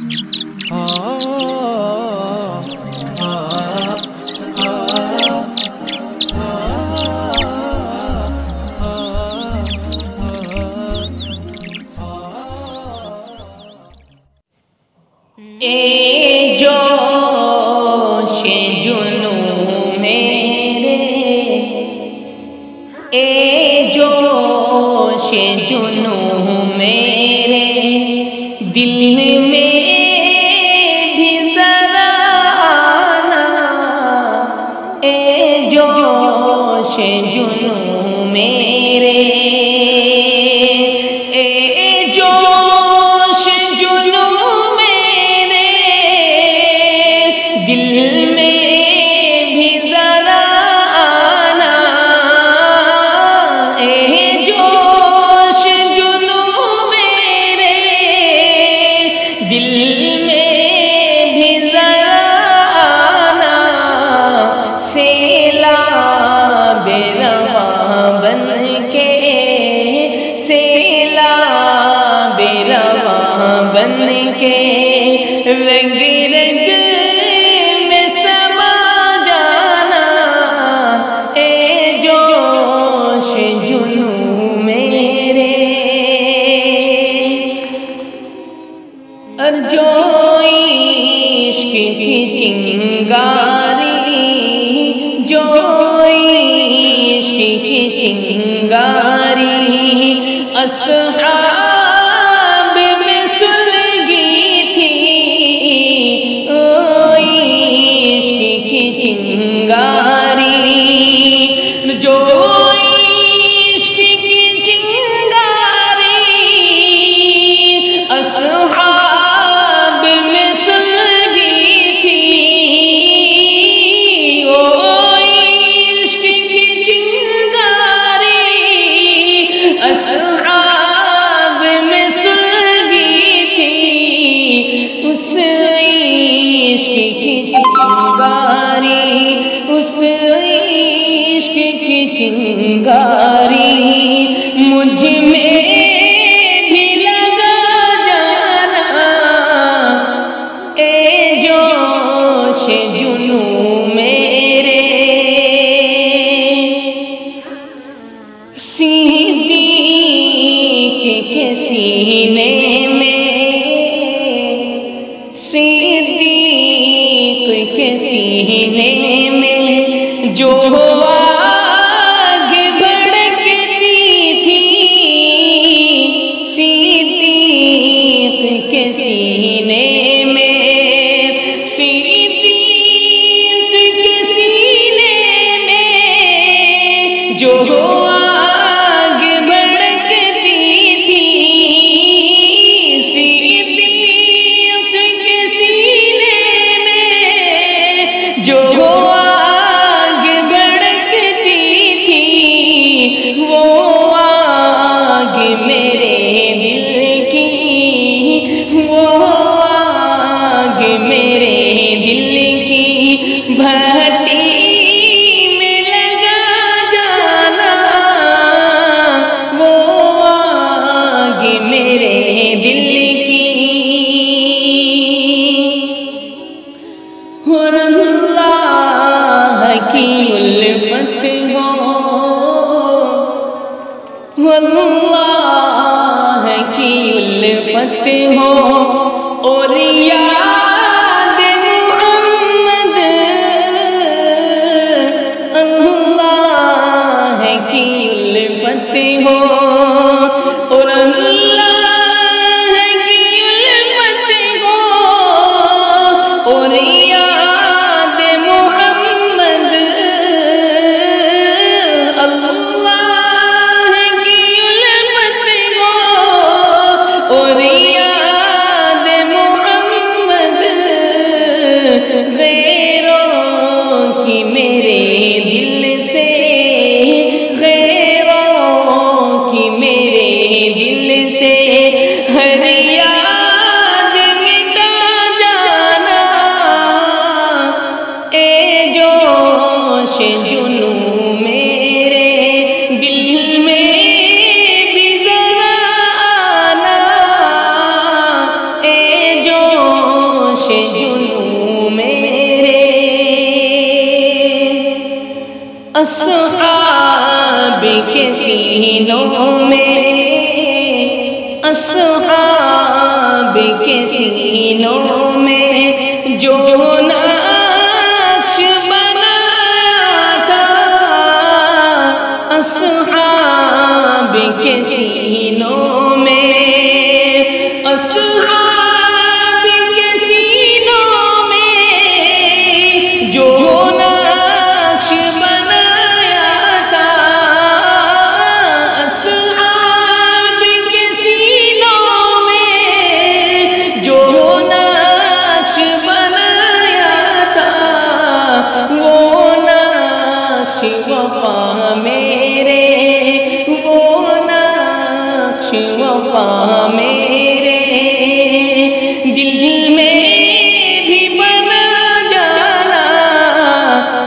اے جوش جنوں میرے، اے جوش جنوں میرے، دل میں بھی ذرا آنا، اے جوش جنوں میرے، دل میں بھی ذرا آنا، اے جوش جنوں میرے، دل میں بھی ذرا آنا، سیلاب رواں بن کے، سیلاب رواں بن کے، رنگ رنگ اور جو عشق کی چنگاری، جو عشق کی چنگاری، اصحاب میں سلگی تھی، عشق کی چنگاری، جو عشق کی چنگاری، اصحاب اصحاب میں سلگی تھی، اس عشق کی چنگاری، اس عشق کی چنگاری، مجھ میں بھی لگا جانا، اے جوش جنوں میرے، صدیق کے سینے میں، صدیق کے سینے میں جو آگ بھڑکتی تھی، صدیق کے سینے میں، صدیق کے سینے میں جو جو آگ بھڑکتی تھی، وہ آگ میرے دل کی، وہ آگ میرے دل کی بھٹی میں لگا جانا، وہ آگ میرے دل کی، اور اللہ کی الفت ہو، اللہ کی الفت ہو، اور یاد محمد، اللہ کی الفت ہو، اور اللہ کی الفت ہو، اور اور یاد محمد اصحاب کے سینوں میں، اصحاب کے سینوں میں جو نقش بنایا تھا، اصحاب کے سینوں میں، اصحاب کے سینوں میں جو نقش بنایا تھا، اصحاب کے سینوں میں جو نقش بنایا تھا، وہ نقش وفا میرے، وہ نقش وفا میرے دل میں بھی بنا جانا،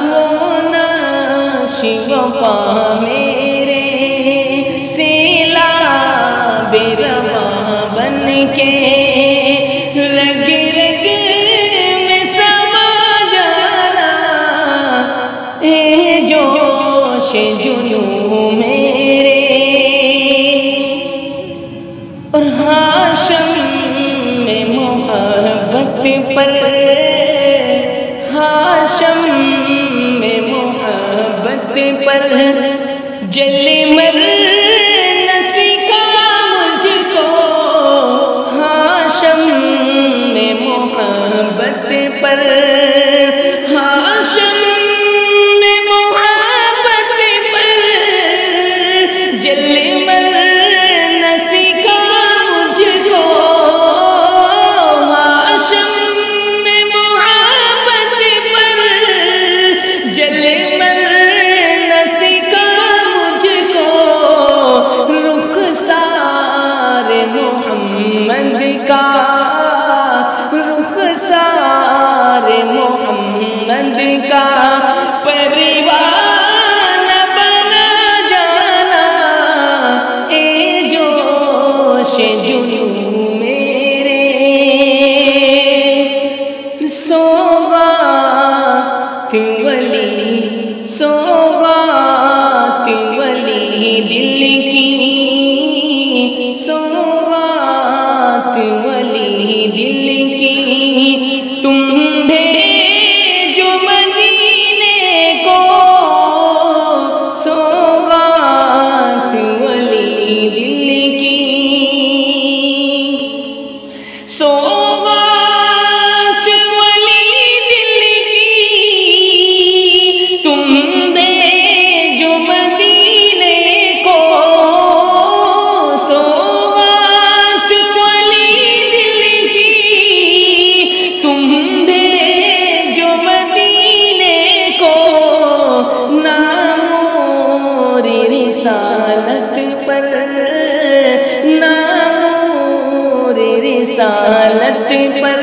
وہ نقش وفا میرے سیلاب رواں بن کے رگ رگ میں سما جانا، اے جوش جنوں میرے، اور ہاشم میں محبت پر، ہاشم میں محبت پر جل مر نہ سکھا مجھ کو، ہاشم میں محبت پر، ہاشم میں محبت پر جل مر نہ سکھا مجھ کو، ہاشم میں محبت پر جل مر نہ سکھا مجھ کو، رخسار محمد کا، رخسار محمد کا پروانہ بنا جانا، اے جوش جنوں میرے، سوغات ولی، سوغات ولی دل کی، سوغات ولی دل کی، تم بھیجو مدینے کو، سوغات ولی دل کی، سوغات ولی دل کی، تم بھیجو مدینے کو، سوغات ولی دل کی، تم بھیجو مدینے کو، نامور رسالت پر، نامور رسالت پر